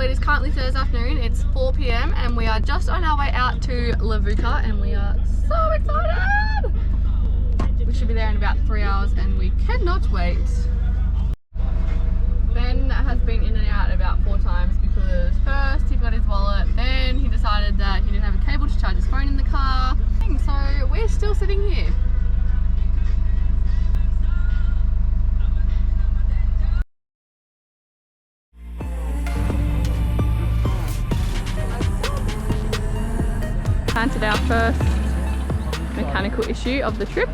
it is currently Thursday afternoon. It's 4 p.m. and we are just on our way out to Levuka and we are so excited! We should be there in about 3 hours and we cannot wait. Ben has been in and out about 4 times because first he got his wallet, then he decided that he didn't have a cable to charge his phone in the car. So we're still sitting here. Planted our first mechanical issue of the trip.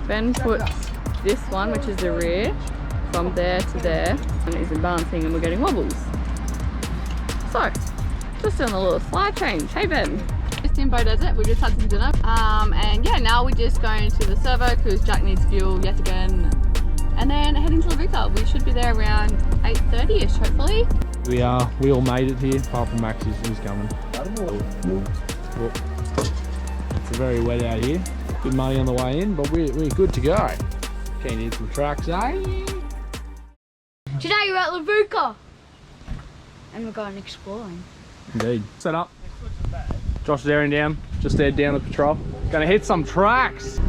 Ben puts this one, which is the rear, from there to there, and it's imbalancing and we're getting wobbles. So, just doing a little slide change. Hey Ben! Just in Bow Desert, we just had some dinner. And yeah, now we're just going to the servo because Jack needs fuel yet again. And then heading to Levuka. We should be there around 8:30ish, hopefully. We all made it here, apart from Max, he's coming. It's very wet out here. Bit muddy on the way in, but we're good to go. Keen to hit some tracks, eh? Today we're at Levuka and we're going exploring. Indeed. Set up. Josh is airing down, just aired down the patrol. Gonna hit some tracks.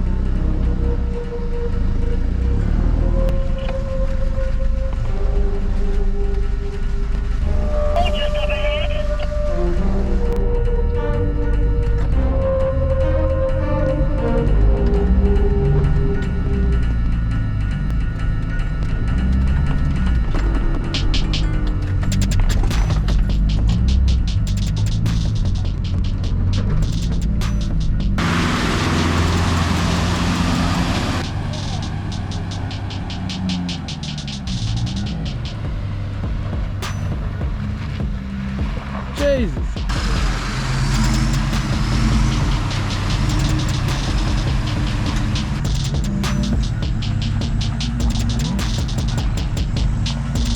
Jesus.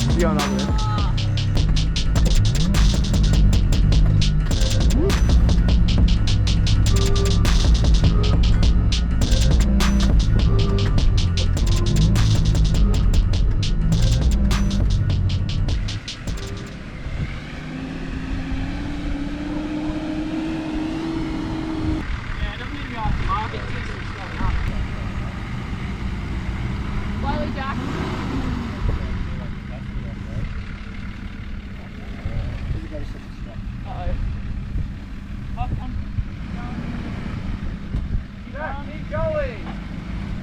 You going up there? Keep going!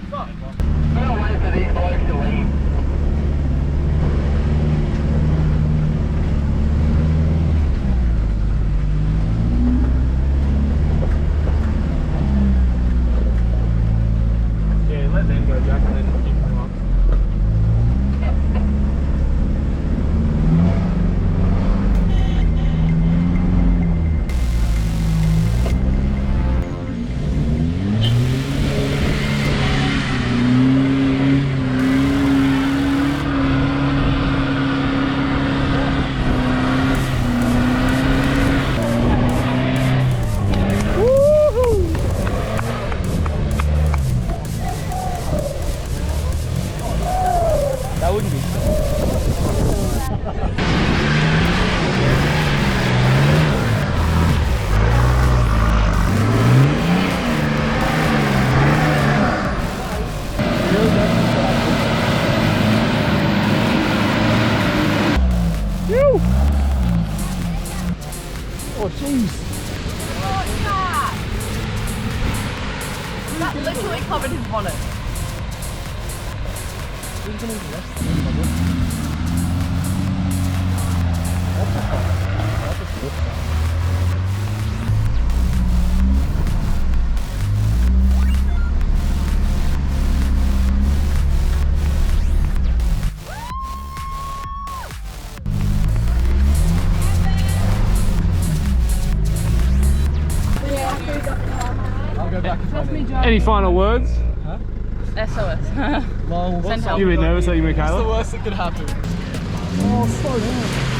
Stop! I don't wait for these blokes to leave. Yeah, let them go, Jack, and then keep them on. That wouldn't be. Oh jeez. That literally covered his bonnet. Any final words? Huh? SOS. Well, Send help. You a bit nervous, are you, What's the Michaela? worst that could happen? Oh, slow down.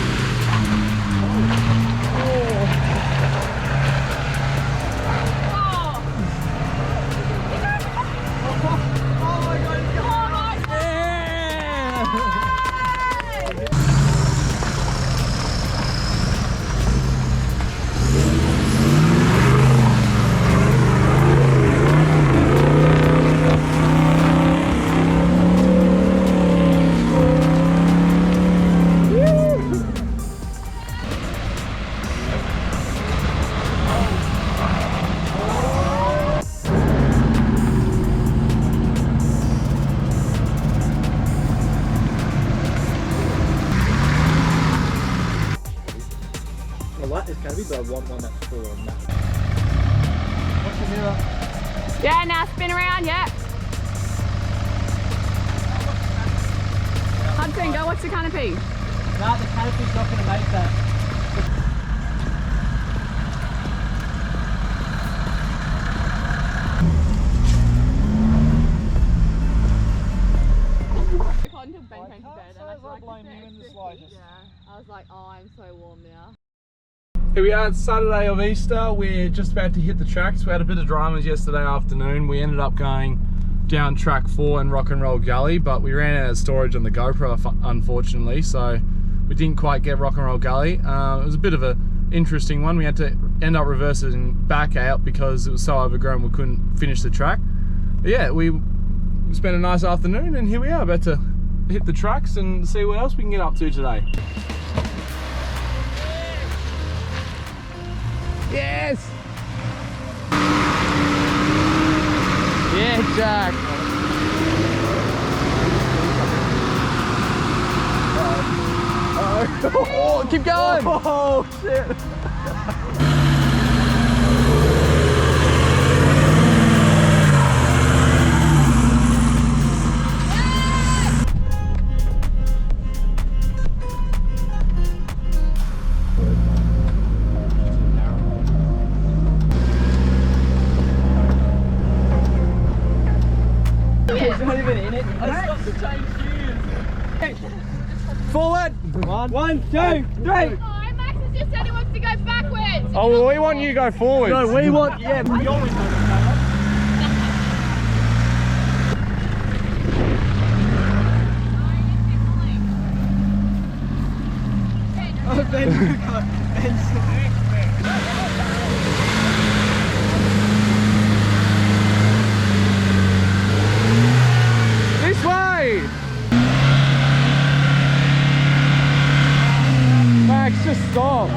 canopy, but I want one that's full on that. Watch your mirror. Yeah, now spin around, yeah. Hudson, go watch the canopy. Nah, the canopy's not going to make that. I was like, oh, I'm so warm now. Here we are, it's Saturday of Easter. We're just about to hit the tracks. We had a bit of dramas yesterday afternoon. We ended up going down track 4 in Rock and Roll Gully, but we ran out of storage on the GoPro, unfortunately, so we didn't quite get Rock and Roll Gully. It was a bit of an interesting one. We had to end up reversing back out because it was so overgrown we couldn't finish the track. But yeah, we spent a nice afternoon, and here we are about to hit the tracks and see what else we can get up to today. Yes! Yeah, Jack! Oh, keep going! Oh, shit! Forward! One, two, three! Oh, Max has just said he wants to go backwards! Oh, well, we want you to go forward. No, we want, yeah, you always know Oh, Ben's This way! Max, just stop.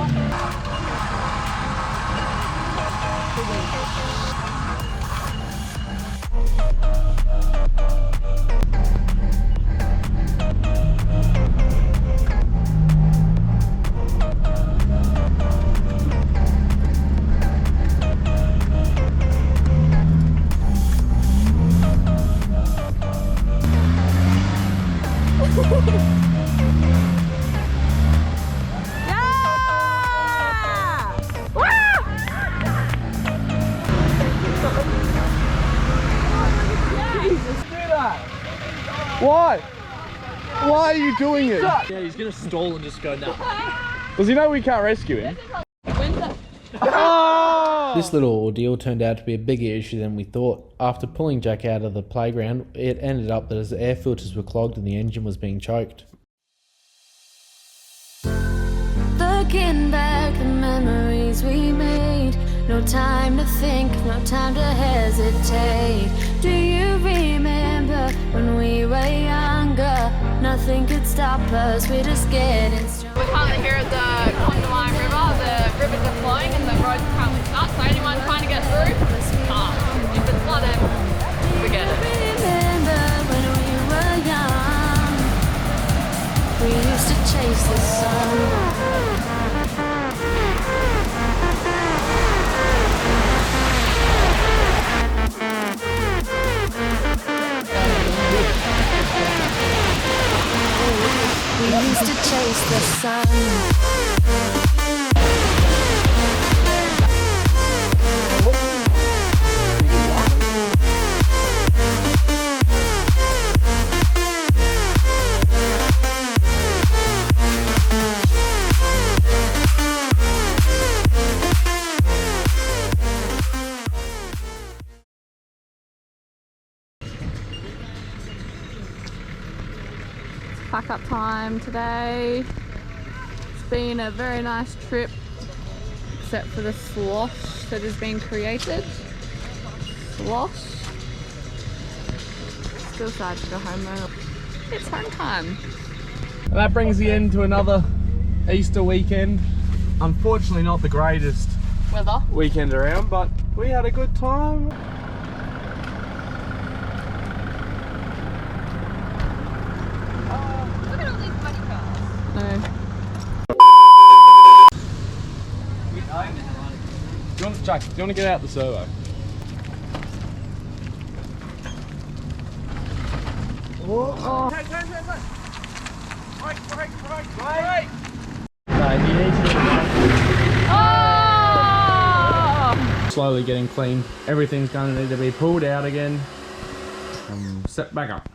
What? Why are you doing it? Yeah, he's gonna stall and just go now. Does he know we can't rescue him? This little ordeal turned out to be a bigger issue than we thought. After pulling Jack out of the playground, it ended up that his air filters were clogged and the engine was being choked. Looking back, the memories we made. No time to think, no time to hesitate. Do you remember when we were younger? Nothing could stop us, we're just getting strong. We're currently here at the Condamine River. The rivers are flowing and the roads are currently stuck. So anyone trying to get through, can't. If it's flooded, forget it. Remember when we were young? We used to chase the sun. We used to chase the sun. Pack up time today. It's been a very nice trip, except for the slosh that has been created. Slosh. Still sad to go home though. It's home time. And that brings the end to another Easter weekend. Unfortunately not the greatest Weather. weekend around, but we had a good time. No. Jack, do you want to get out the servo? Slowly getting clean. Everything's going to need to be pulled out again and set back up.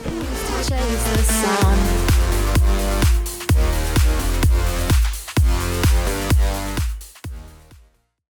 Chase the sun.